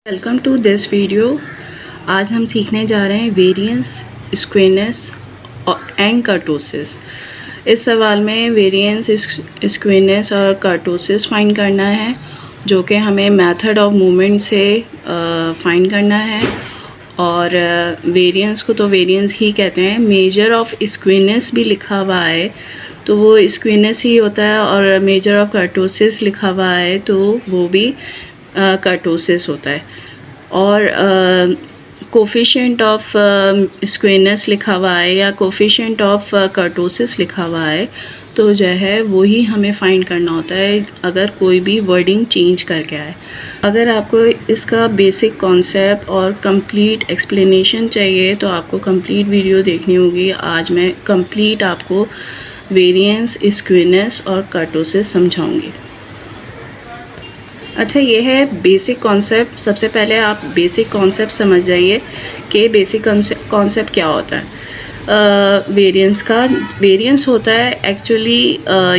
Welcome to this video. आज हम सीखने जा रहे हैं वेरिएंस, स्क्वेनेस एंड कर्टोसिस। इस सवाल में वेरिएंस, स्क्वेनेस और कर्टोसिस फाइंड करना है, जो कि हमें मेथड ऑफ मूवमेंट से फाइंड करना है। और वेरिएंस को तो वेरिएंस ही कहते हैं। मेजर ऑफ स्क्वेनेस भी लिखा हुआ है तो वो स्क्वेनेस ही होता है, और मेजर ऑफ कर्टोसिस लिखा हुआ है तो वो भी कर्टोसिस होता है। और कोफिशिएंट ऑफ स्क्वेनेस लिखा हुआ है या कोफिशिएंट ऑफ कर्टोसिस लिखा हुआ है, तो जो है वो ही हमें फाइंड करना होता है अगर कोई भी वर्डिंग चेंज करके आए। अगर आपको इसका बेसिक कॉन्सेप्ट और कंप्लीट एक्सप्लेनेशन चाहिए तो आपको कंप्लीट वीडियो देखनी होगी। आज मैं कंप्लीट आपको वेरिएंस, स्क्वेनेस और कर्टोसिस समझाऊंगी। अच्छा, ये है बेसिक कॉन्सेप्ट। सबसे पहले आप बेसिक कॉन्सेप्ट समझ जाइए कि बेसिक कॉन्सेप्ट क्या होता है। वेरिएंस का वेरिएंस होता है एक्चुअली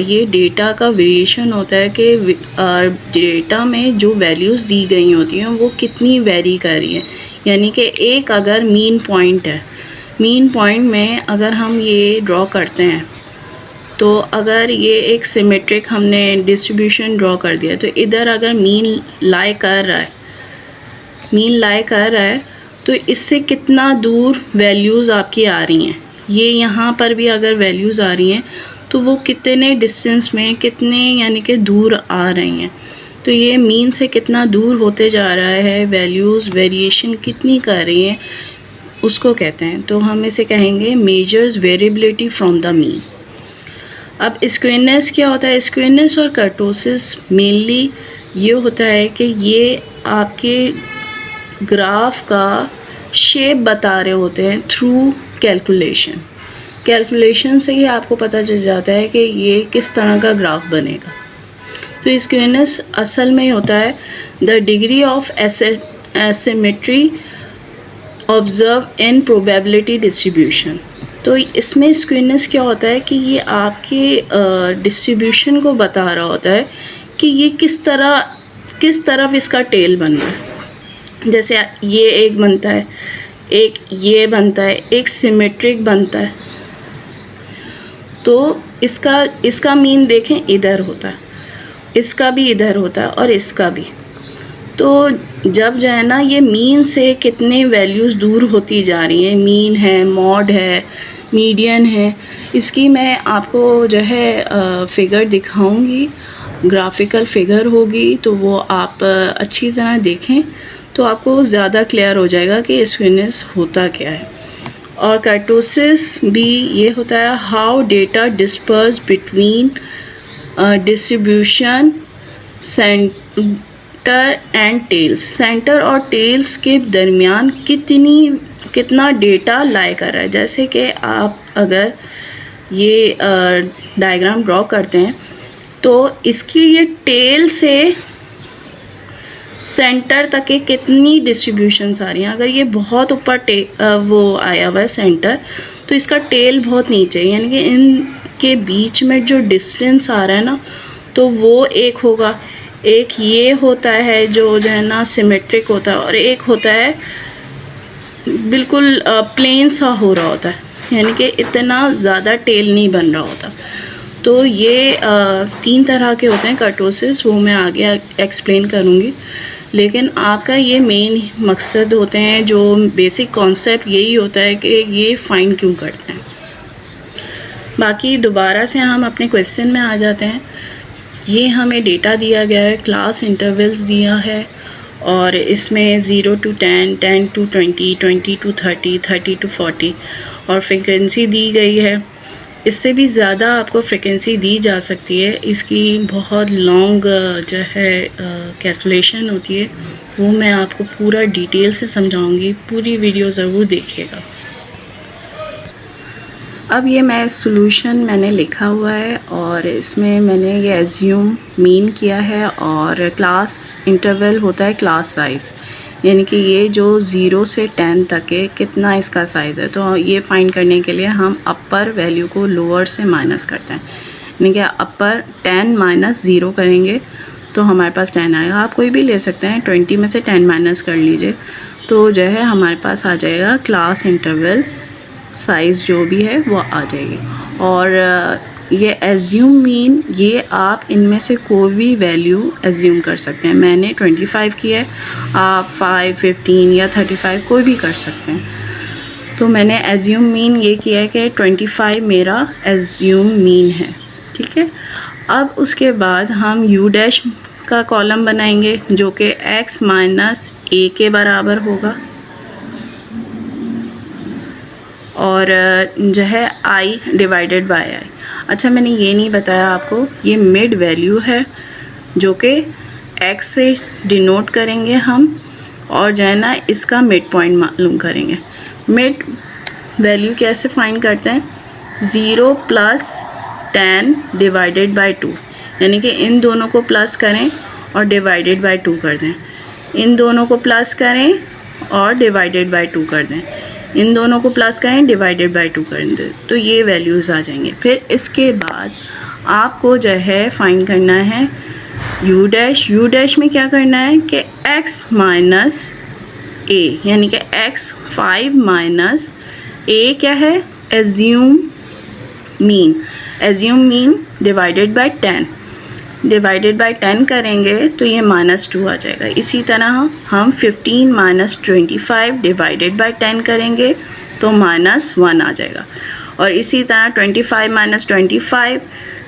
ये डेटा का वेरिएशन होता है कि डेटा में जो वैल्यूज़ दी गई होती हैं वो कितनी वेरी कर रही हैं। यानी कि एक अगर मीन पॉइंट है, मीन पॉइंट में अगर हम ये ड्रॉ करते हैं तो अगर ये एक सिमेट्रिक हमने डिस्ट्रीब्यूशन ड्रॉ कर दिया तो इधर अगर मीन लाई कर रहा है तो इससे कितना दूर वैल्यूज़ आपकी आ रही हैं। ये यहाँ पर भी अगर वैल्यूज़ आ रही हैं तो वो कितने डिस्टेंस में, कितने यानी कि दूर आ रही हैं। तो ये मीन से कितना दूर होते जा रहा है, वैल्यूज़ वेरिएशन कितनी कर रही हैं, उसको कहते हैं। तो हम इसे कहेंगे measures variability from the mean. अब स्क्वेनेस क्या होता है? स्क्वेनेस और कर्टोसिस मेनली ये होता है कि ये आपके ग्राफ का शेप बता रहे होते हैं थ्रू कैलकुलेशन से ही आपको पता चल जाता है कि ये किस तरह का ग्राफ बनेगा। तो स्क्वेनेस असल में होता है the degree of asymmetry observe in probability distribution. तो इसमें स्क्वेनेस क्या होता है कि ये आपके डिस्ट्रीब्यूशन को बता रहा होता है कि ये किस तरफ इसका टेल बन रहा है। जैसे ये एक बनता है, एक ये बनता है, एक सिमेट्रिक बनता है। तो इसका मीन देखें इधर होता है, इसका भी इधर होता है और इसका भी। तो जब जो है ना ये मीन से कितने वैल्यूज़ दूर होती जा रही हैं, मीन है, मॉड है, मीडियन है, इसकी मैं आपको जो है फिगर दिखाऊंगी, ग्राफिकल फिगर होगी। तो वो आप अच्छी तरह देखें तो आपको ज़्यादा क्लियर हो जाएगा कि स्क्वेनेस होता क्या है। और कर्टोसिस भी ये होता है how data disperse between distribution centre and tails. Centre और टेल्स के दरमियान कितना डेटा लाई कर रहा है। जैसे कि आप अगर ये डायग्राम ड्रॉ करते हैं तो इसकी ये टेल से सेंटर तक के कितनी डिस्ट्रीब्यूशंस आ रही हैं। अगर ये बहुत ऊपर वो आया हुआ है सेंटर, तो इसका टेल बहुत नीचे, यानी कि इनके बीच में जो डिस्टेंस आ रहा है ना, तो वो एक होगा। एक ये होता है जो है ना सिमेट्रिक होता है, और एक होता है बिल्कुल प्लेन सा हो रहा होता है, यानी कि इतना ज़्यादा टेल नहीं बन रहा होता। तो ये 3 तरह के होते हैं कर्टोसिस, वो मैं आगे एक्सप्लेन करूँगी। लेकिन आपका ये मेन मकसद होते हैं, जो बेसिक कॉन्सेप्ट यही होता है कि ये फाइंड क्यों करते हैं। बाकी दोबारा से हम अपने क्वेश्चन में आ जाते हैं। ये हमें डेटा दिया गया है, क्लास इंटरवल्स दिया है, और इसमें 0 to 10, 10 to 20, 20 to 30, 30 to 40 और फ्रिक्वेंसी दी गई है। इससे भी ज़्यादा आपको फ्रिक्वेंसी दी जा सकती है। इसकी बहुत लॉन्ग जो है कैलकुलेशन होती है, वो मैं आपको पूरा डिटेल से समझाऊंगी। पूरी वीडियो ज़रूर देखिएगा। अब ये मैंने लिखा हुआ है और इसमें मैंने ये एज्यूम मीन किया है, और क्लास इंटरवल होता है क्लास साइज़, यानी कि ये जो 0 से 10 तक है कितना इसका साइज़ है। तो ये फाइंड करने के लिए हम अपर वैल्यू को लोअर से माइनस करते हैं, यानी कि अपर 10 - 0 करेंगे तो हमारे पास 10 आएगा। आप कोई भी ले सकते हैं, 20 में से 10 माइनस कर लीजिए तो जो है हमारे पास आ जाएगा क्लास इंटरवल साइज़ जो भी है वो आ जाएगी। और ये एज्यूम मीन, ये आप इनमें से कोई भी वैल्यू एज्यूम कर सकते हैं। मैंने 25 की है, आप 5, 15 या 35 कोई भी कर सकते हैं। तो मैंने एज्यूम मीन ये किया है कि 25 मेरा एज्यूम मीन है, ठीक है। अब उसके बाद हम यू डैश का कॉलम बनाएंगे जो कि x माइनस a के बराबर होगा, और जो है i डिवाइडेड बाय i। अच्छा, मैंने ये नहीं बताया आपको, ये मिड वैल्यू है जो कि x से डिनोट करेंगे हम, और जो है ना इसका मिड पॉइंट मालूम करेंगे। मिड वैल्यू कैसे फाइंड करते हैं? 0 प्लस 10 डिवाइडेड बाय 2, यानी कि इन दोनों को प्लस करें और डिवाइडेड बाय 2 कर दें, इन दोनों को प्लस करें और डिवाइडेड बाय 2 कर दें, इन दोनों को प्लस करें डिवाइडेड बाय 2 कर दें, तो ये वैल्यूज़ आ जाएंगे। फिर इसके बाद आपको जो है फाइंड करना है यू डैश। यू डैश में क्या करना है कि x माइनस a, यानी कि x 5 माइनस a क्या है? Assume mean. Assume mean divided by 10, divided by 10 करेंगे तो ये -2 आ जाएगा। इसी तरह हम 15 माइनस 25 डिवाइडेड बाय 10 करेंगे तो -1 आ जाएगा। और इसी तरह 25 माइनस 25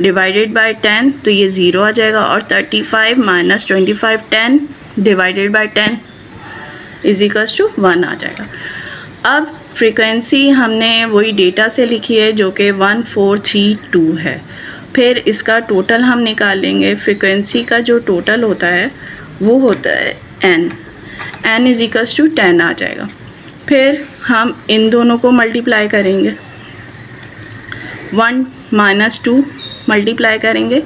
डिवाइडेड बाय 10 तो ये 0 आ जाएगा। और 35 minus 25 10 divided by 10 is equals to 1 आ जाएगा। अब फ्रीक्वेंसी हमने वही डेटा से लिखी है जो कि 1432 है। फिर इसका टोटल हम निकालेंगे। फ्रीक्वेंसी का जो टोटल होता है वो होता है n इज इक्वल्स टू 10 आ जाएगा। फिर हम इन दोनों को मल्टीप्लाई करेंगे, 1 माइनस 2 मल्टीप्लाई करेंगे,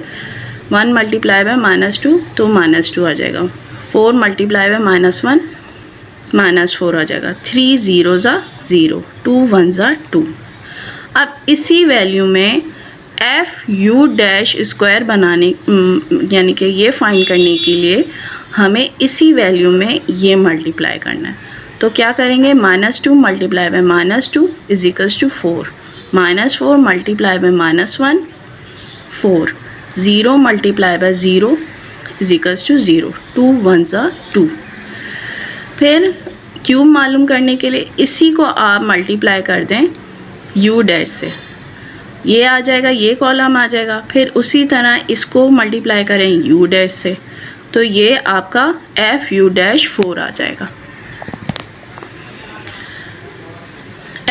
1 मल्टीप्लाई बाय -2 तो -2 आ जाएगा। 4 मल्टीप्लाई बाय -1 -4 आ जाएगा। 3 0 ज़ा 0, 2 1 ज़ा 2। अब इसी वैल्यू में एफ यू डैश स्क्वायर बनाने यानी कि ये फाइंड करने के लिए हमें इसी वैल्यू में ये मल्टीप्लाई करना है। तो क्या करेंगे? -2 multiply by -2 is equals to 4, -4 multiply by -1 4, 0 multiply by 0 is equals to 0, 2 1 ज़ा 2। फिर क्यूब मालूम करने के लिए इसी को आप मल्टीप्लाई कर दें यू डैश से, ये आ जाएगा, ये कॉलम आ जाएगा। फिर उसी तरह इसको मल्टीप्लाई करें यू डैश से तो ये आपका एफ यू डैश 4 आ जाएगा,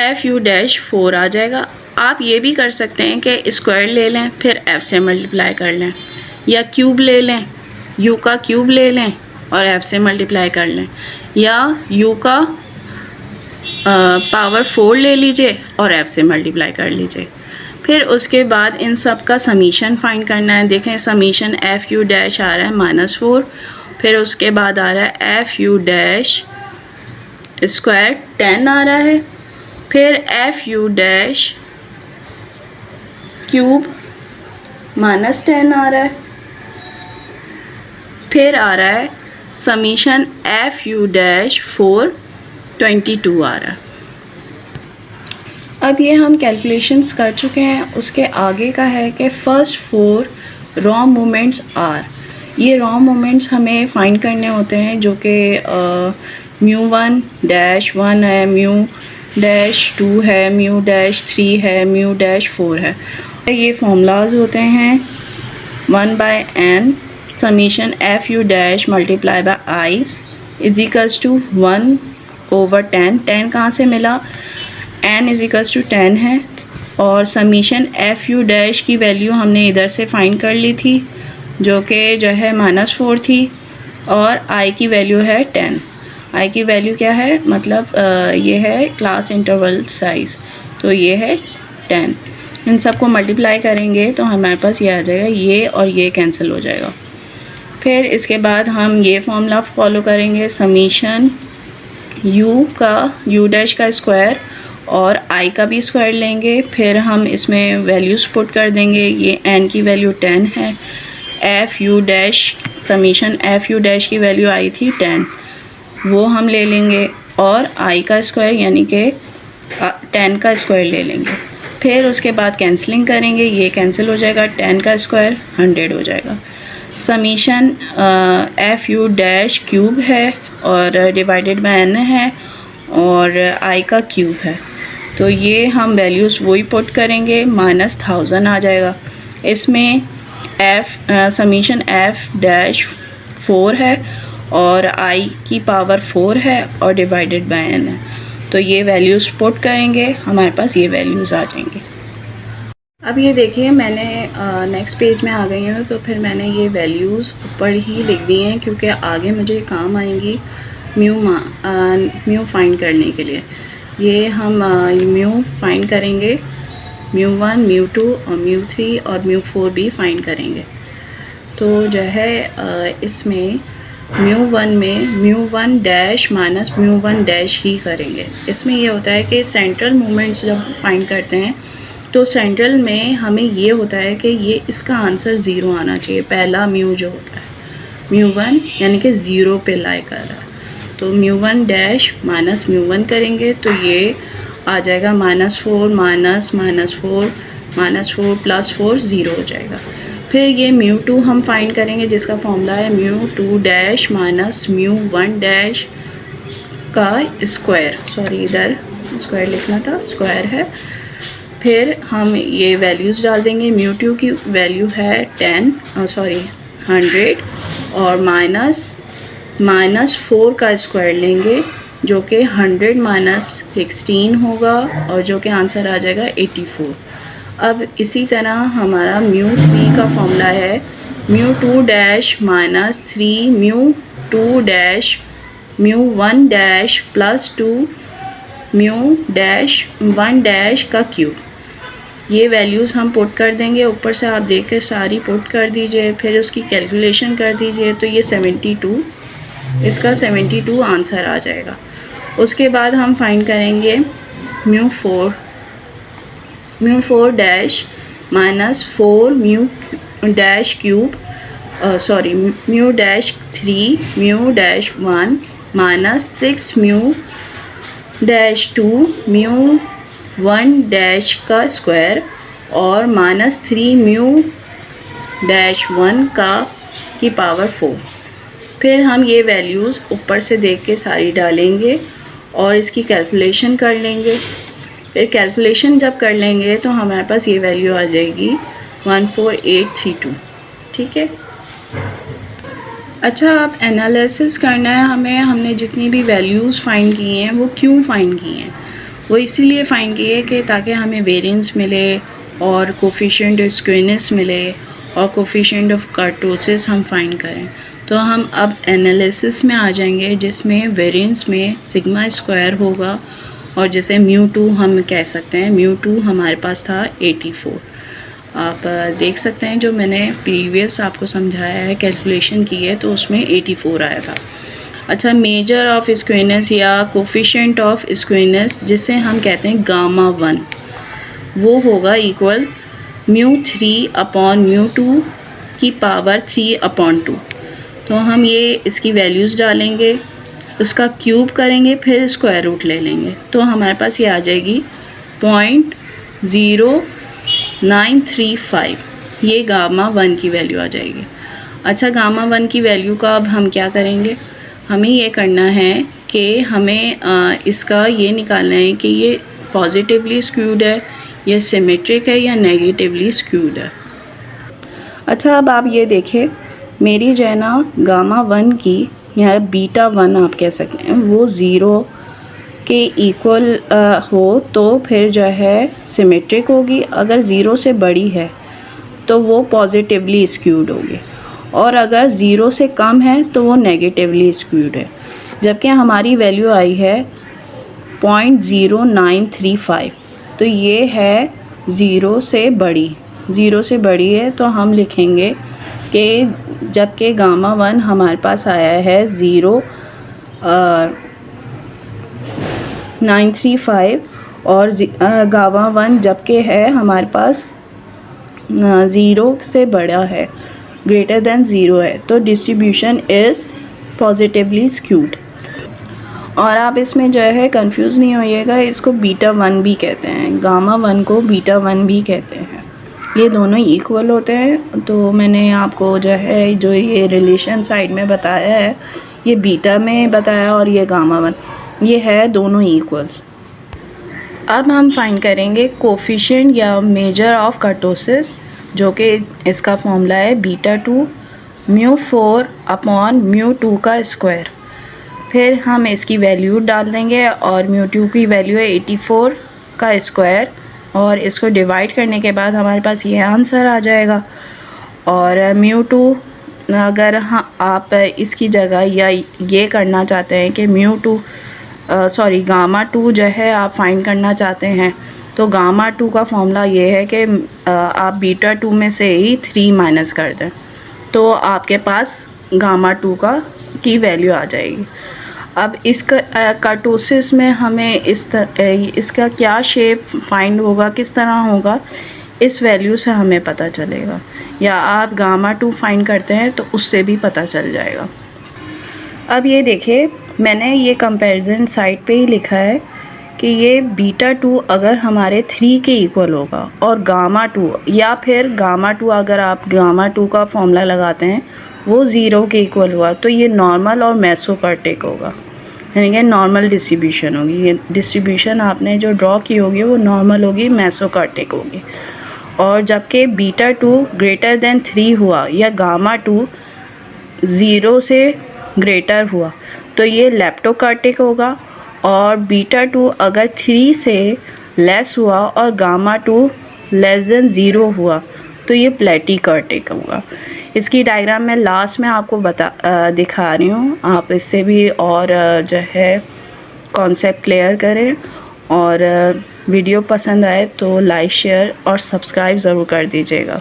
एफ यू डैश 4 आ जाएगा। आप ये भी कर सकते हैं कि स्क्वायर ले लें फिर एफ से मल्टीप्लाई कर लें, या क्यूब ले लें, यू का क्यूब ले लें और एफ से मल्टीप्लाई कर लें, या यू का पावर 4 ले लीजिए और एफ से मल्टीप्लाई कर लीजिए। फिर उसके बाद इन सब का समीशन फाइंड करना है। देखें समीशन एफ यू डैश आ रहा है -4, फिर उसके बाद आ रहा है एफ यू डैश स्क्वायर 10 आ रहा है, फिर एफ यू डैश क्यूब -10 आ रहा है, फिर आ रहा है समीशन एफ यू डैश 4 22 आ रहा है। अब ये हम कैलकुलेशंस कर चुके हैं। उसके आगे का है कि फर्स्ट 4 रॉ मोमेंट्स आर, ये रॉ मोमेंट्स हमें फाइंड करने होते हैं जो कि μ1 डैश 1 है, म्यू डैश 2 है, म्यू डैश 3 है, म्यू डैश 4 है। ये फॉर्मूलाज होते हैं 1/n summation F U dash multiply by I is equals to 1/10। 10 कहाँ से मिला? n इज इक्वल्स टू 10 है, और समीशन एफ यू डैश की वैल्यू हमने इधर से फाइंड कर ली थी जो कि जो है -4 थी, और i की वैल्यू है 10। i की वैल्यू क्या है? मतलब ये है क्लास इंटरवल साइज़, तो ये है 10। इन सब को मल्टीप्लाई करेंगे तो हमारे पास ये आ जाएगा, ये और ये कैंसिल हो जाएगा। फिर इसके बाद हम ये फॉर्मूला फॉलो करेंगे, समीशन यू डैश का स्क्वायर और i का भी स्क्वायर लेंगे। फिर हम इसमें वैल्यूज़ पुट कर देंगे। ये n की वैल्यू 10 है, F U dash summation F U dash की वैल्यू आई थी 10, वो हम ले लेंगे और आई का स्क्वायर यानी कि 10 का स्क्वायर ले लेंगे। फिर उसके बाद कैंसलिंग करेंगे, ये कैंसिल हो जाएगा, 10 का स्क्वायर 100 हो जाएगा। Summation F U dash cube है और डिवाइडेड बाय एन है और आई का क्यूब है, तो ये हम वैल्यूज़ वही पुट करेंगे, -1000 आ जाएगा। इसमें समीशन एफ़ डैश 4 है और आई की पावर 4 है और डिवाइडेड बाय एन है, तो ये वैल्यूज़ पुट करेंगे, हमारे पास ये वैल्यूज़ आ जाएंगे। अब ये देखिए मैंने नेक्स्ट पेज में आ गई हूँ, तो फिर मैंने ये वैल्यूज़ ऊपर ही लिख दी हैं क्योंकि आगे मुझे काम आएंगी म्यू फाइंड करने के लिए। ये हम म्यू फाइंड करेंगे, μ1 μ2 और μ3 और μ4 भी फाइंड करेंगे। तो जो है इसमें μ1 में μ1 डैश माइनस μ1 डैश ही करेंगे। इसमें ये होता है कि सेंट्रल मोमेंट्स जब फाइंड करते हैं तो सेंट्रल में हमें ये होता है कि ये इसका आंसर ज़ीरो आना चाहिए, पहला म्यू जो होता है μ1 यानी कि ज़ीरो पे लाई कर रहा है, तो μ1 डैश माइनस μ1 करेंगे तो ये आ जाएगा -4 -4 प्लस 4 ज़ीरो हो जाएगा। फिर ये μ2 हम फाइंड करेंगे जिसका फॉर्मूला है μ2 डैश माइनस μ1 डैश का स्क्वायर, सॉरी इधर स्क्वायर लिखना था, स्क्वायर है। फिर हम ये वैल्यूज़ डाल देंगे, μ2 की वैल्यू है 100 और माइनस 4 का स्क्वायर लेंगे जो कि 100 माइनस 16 होगा और जो कि आंसर आ जाएगा 84। अब इसी तरह हमारा μ3 का फॉर्मूला है μ2 dash minus 3 μ2 dash μ1 dash plus 2 μ dash 1 dash का क्यूब। ये वैल्यूज़ हम पुट कर देंगे, ऊपर से आप देख कर सारी पुट कर दीजिए, फिर उसकी कैलकुलेशन कर दीजिए, तो ये 72, इसका 72 आंसर आ जाएगा। उसके बाद हम फाइंड करेंगे μ4 dash minus 4 μ dash cube sorry μ dash 3 μ dash 1 minus 6 μ dash 2 μ1 dash का स्क्वायर और माइनस 3 μ डैश 1 की पावर 4। फिर हम ये वैल्यूज़ ऊपर से देख के सारी डालेंगे और इसकी कैलकुलेशन कर लेंगे। फिर कैलकुलेशन जब कर लेंगे तो हमारे पास ये वैल्यू आ जाएगी 14832। ठीक है। अच्छा, अब एनालिसिस करना है हमें, हमने जितनी भी वैल्यूज़ फाइंड की हैं वो क्यों फाइंड की हैं। वो इसीलिए फाइंड की है कि ताकि हमें वेरिएंस मिले और कोफिशिएंट ऑफ स्क्यूनेस मिले और कोफिशिएंट ऑफ कर्टोसिस हम फाइंड करें। तो हम अब एनालिसिस में आ जाएंगे जिसमें वेरिएंस में सिग्मा स्क्वायर होगा और जैसे μ2 हम कह सकते हैं, μ2 हमारे पास था 84। आप देख सकते हैं जो मैंने प्रीवियस आपको समझाया है, कैलकुलेशन की है, तो उसमें 84 आया था। अच्छा, मेजर ऑफ स्क्यूनेस या कोफिशिएंट ऑफ स्क्यूनेस जिसे हम कहते हैं गामा 1, वो होगा इक्वल μ3 अपॉन μ2 की पावर 3/2। तो हम ये इसकी वैल्यूज़ डालेंगे, उसका क्यूब करेंगे, फिर स्क्वायर रूट ले लेंगे, तो हमारे पास ये आ जाएगी 0.0935। ये गामा 1 की वैल्यू आ जाएगी। अच्छा, गामा 1 की वैल्यू का अब हम क्या करेंगे, हमें ये करना है कि हमें इसका ये निकालना है कि ये पॉजिटिवली स्क्यूड है, ये सिमेट्रिक है या नेगेटिवली स्क्यूड है। अच्छा, अब आप ये देखें, मेरी जो है ना गामा 1 की या बीटा 1 आप कह सकते हैं, वो 0 के इक्वल हो तो फिर जो है सिमेट्रिक होगी। अगर 0 से बड़ी है तो वो पॉजिटिवली स्क्यूड होगी और अगर 0 से कम है तो वो नेगेटिवली स्क्यूड है। जबकि हमारी वैल्यू आई है 0.0935, तो ये है 0 से बड़ी है, तो हम लिखेंगे कि जबकि गामा 1 हमारे पास आया है 0.935 और गामा 1 जबकि है हमारे पास 0 से बड़ा है, ग्रेटर देन 0 है तो डिस्ट्रीब्यूशन इज़ पॉजिटिवली स्क्यूड। और आप इसमें जो है कंफ्यूज नहीं होइएगा, इसको बीटा 1 भी कहते हैं, गामा 1 को बीटा 1 भी कहते हैं। ये दोनों इक्वल होते हैं। तो मैंने आपको जो है जो ये रिलेशन साइड में बताया है, ये बीटा में बताया और ये गामा 1, ये है दोनों इक्वल। अब हम फाइंड करेंगे कोफिशिएंट या मेजर ऑफ कर्टोसिस, जो कि इसका फॉर्मूला है बीटा 2 म्यू 4 अपॉन म्यू 2 का स्क्वायर। फिर हम इसकी वैल्यू डाल देंगे और म्यू 2 की वैल्यू है 84 का स्क्वायर, और इसको डिवाइड करने के बाद हमारे पास ये आंसर आ जाएगा। और म्यू 2 अगर आप इसकी जगह या ये करना चाहते हैं कि म्यू 2 गामा 2 जो है आप फाइंड करना चाहते हैं, तो गामा 2 का फॉर्मूला ये है कि आप बीटा 2 में से ही 3 माइनस कर दें तो आपके पास गामा 2 की वैल्यू आ जाएगी। अब इसका कर्टोसिस में हमें इसका क्या शेप फाइंड होगा, किस तरह होगा, इस वैल्यू से हमें पता चलेगा, या आप गामा 2 फाइंड करते हैं तो उससे भी पता चल जाएगा। अब ये देखिए, मैंने ये कंपैरिजन साइड पे ही लिखा है कि ये बीटा 2 अगर हमारे 3 के इक्वल होगा और गामा 2, या फिर गामा 2 अगर आप गामा 2 का फॉर्मूला लगाते हैं वो 0 के इक्वल हुआ तो ये नॉर्मल और मेसोकार्टिक होगा, यानी कि नॉर्मल डिस्ट्रीब्यूशन होगी। ये डिस्ट्रीब्यूशन आपने जो ड्रॉ की होगी वो नॉर्मल होगी, मेसोकार्टिक होगी। और जबकि बीटा 2 ग्रेटर देन 3 हुआ या गामा 2 0 से ग्रेटर हुआ तो ये लेप्टोकार्टिक होगा, और बीटा 2 अगर 3 से लेस हुआ और गामा 2 लेस देन 0 हुआ तो ये प्लेटिकार्टिक होगा। इसकी डायग्राम मैं लास्ट में आपको दिखा रही हूँ, आप इससे भी और जो है कॉन्सेप्ट क्लियर करें। और वीडियो पसंद आए तो लाइक, शेयर और सब्सक्राइब ज़रूर कर दीजिएगा।